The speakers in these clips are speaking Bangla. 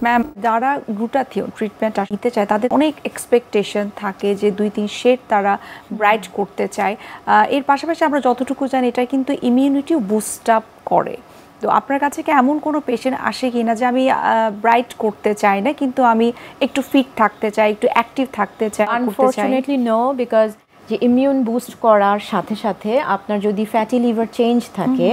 ম্যাম, যারা গ্লুটাথিয়ন ট্রিটমেন্ট নিতে চায় তাদের অনেক এক্সপেকটেশন থাকে যে 2-3 শেড তারা ব্রাইট করতে চায়। এর পাশাপাশি আমরা যতটুকু জানি এটা কিন্তু ইমিউনিটিও বুস্ট আপ করে। তো আপনার কাছে কি এমন কোনো পেশেন্ট আসে কি না যে আমি ব্রাইট করতে চাই না, কিন্তু আমি একটু ফিট থাকতে চাই, একটু অ্যাক্টিভ থাকতে চাই? আনফরচুনেটলি নো, বিকজ যে ইমিউন বুস্ট করার সাথে সাথে আপনার যদি ফ্যাটি লিভার চেঞ্জ থাকে,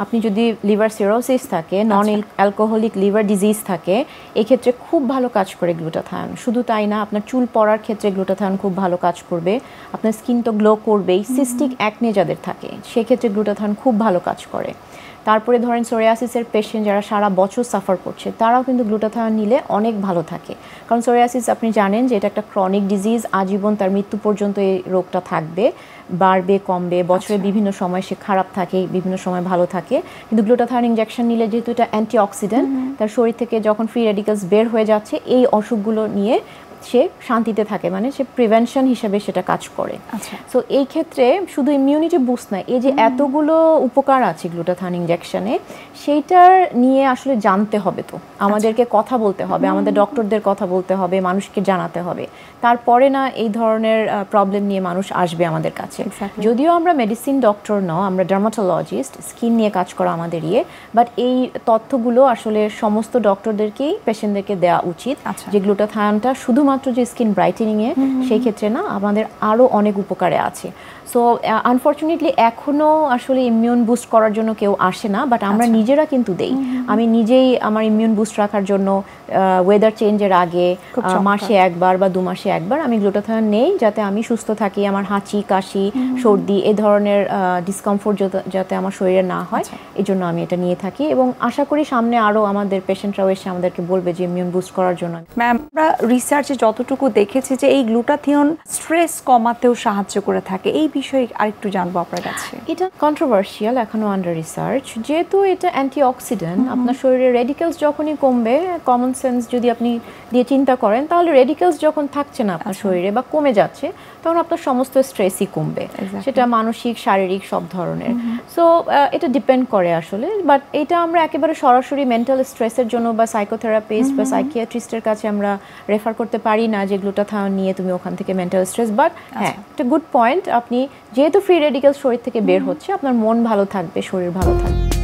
আপনি যদি লিভার সিরোসিস থাকে, নন অ্যালকোহলিক লিভার ডিজিজ থাকে, এক্ষেত্রে খুব ভালো কাজ করে গ্লুটাথায়ন। শুধু তাই না, আপনার চুল পড়ার ক্ষেত্রে গ্লুটাথায়ন খুব ভালো কাজ করবে, আপনার স্কিন তো গ্লো করবেই। সিস্টিক অ্যাকনে যাদের থাকে সেক্ষেত্রে গ্লুটাথায়ন খুব ভালো কাজ করে। তারপরে ধরেন সোরিয়াসিসের পেশেন্ট যারা সারা বছর সাফার করছে তারাও কিন্তু গ্লুটাথায়ন নিলে অনেক ভালো থাকে, কারণ সোরিয়াসিস আপনি জানেন যে এটা একটা ক্রনিক ডিজিজ, আজীবন তার মৃত্যু পর্যন্ত এই রোগটা থাকবে, বাড়বে কমবে, বছরে বিভিন্ন সময় সে খারাপ থাকে, বিভিন্ন সময় ভালো থাকে। কিন্তু গ্লুটাথায়ন ইনজেকশন নিলে যেহেতু এটা অ্যান্টিঅক্সিডেন্ট, তার শরীর থেকে যখন ফ্রি রেডিক্যালস বের হয়ে যাচ্ছে এই অসুখগুলো নিয়ে সে শান্তিতে থাকে, মানে সে প্রিভেনশন হিসেবে সেটা কাজ করে। সো এই ক্ষেত্রে শুধু ইমিউনিটি বুস্ট নয়, এই যে এতগুলো উপকার আছে গ্লুটাথায়ন ইনজেকশনে, সেইটার নিয়ে আসলে জানতে হবে, তো আমাদেরকে কথা বলতে হবে, আমাদের ডক্টরদের কথা বলতে হবে, মানুষকে জানাতে হবে, তারপরে না এই ধরনের প্রবলেম নিয়ে মানুষ আসবে আমাদের কাছে। যদিও আমরা মেডিসিন ডক্টর নও, আমরা ডার্মাটোলজিস্ট, স্কিন নিয়ে কাজ করা আমাদের বাট এই তথ্যগুলো আসলে সমস্ত ডক্টরদেরকেই পেশেন্টদেরকে দেওয়া উচিত যে গ্লুটাথায়নটা শুধুমাত্র যে স্কিন ব্রাইটেনিংয়ে, সেই ক্ষেত্রে না, আমাদের আরও অনেক উপকারে আছে। সো আনফর্চুনেটলি এখনও আসলে ইমিউন বুস্ট করার জন্য কেউ আসে না, বাট আমরা নিজেরা কিন্তু দেই। আমি নিজেই আমার ইমিউন বুস্ট রাখার জন্য ওয়েদার চেঞ্জের আগে মাসে একবার বা 2 মাসে একবার আমি গ্লুটাথায়ন নেই, যাতে আমি সুস্থ থাকি, আমার হাঁচি কাশি সর্দি এ ধরনের ডিসকমফোর্ট যাতে আমার শরীরে না হয়, এই জন্য আমি এটা নিয়ে থাকি। এবং আশা করি সামনে আরও আমাদের পেশেন্টরাও এসে আমাদেরকে বলবে যে ইমিউন বুস্ট করার জন্য। ম্যাম, আমরা রিসার্চে যতটুকু দেখেছি যে এই গ্লুটাথিয়ন স্ট্রেস কমাতেও সাহায্য করে থাকে, এই বিষয়ে আরেকটু জানবো আপনার কাছে। এটা কন্ট্রোভার্সিয়াল, এখনো আন্ডার রিসার্চ, যেহেতু এটা অ্যান্টিঅক্সিডেন্ট, আপনার শরীরে রেডিক্যালস যখনই কমবে, কমন সেন্স যদি আপনি দিয়ে চিন্তা করেন, তাহলে রেডিক্যালস যখন থাকছে না আপনার শরীরে বা কমে যাচ্ছে, তখন আপনার সমস্ত স্ট্রেসই কমবে, সেটা মানসিক শারীরিক সব ধরনের। সো এটা ডিপেন্ড করে আসলে, বাট এটা আমরা একেবারে সরাসরি মেন্টাল স্ট্রেসের জন্য বা সাইকোথেরাপিস্ট বা সাইকিয়াট্রিস্টের কাছে আমরা রেফার করতে পারি না যে গ্লুটাথায়ন নিয়ে তুমি ওখান থেকে মেন্টাল স্ট্রেস। বাট হ্যাঁ, একটা গুড পয়েন্ট, আপনি যেহেতু ফ্রি রেডিক্যালস শরীর থেকে বের হচ্ছে, আপনার মন ভালো থাকবে, শরীর ভালো থাকবে।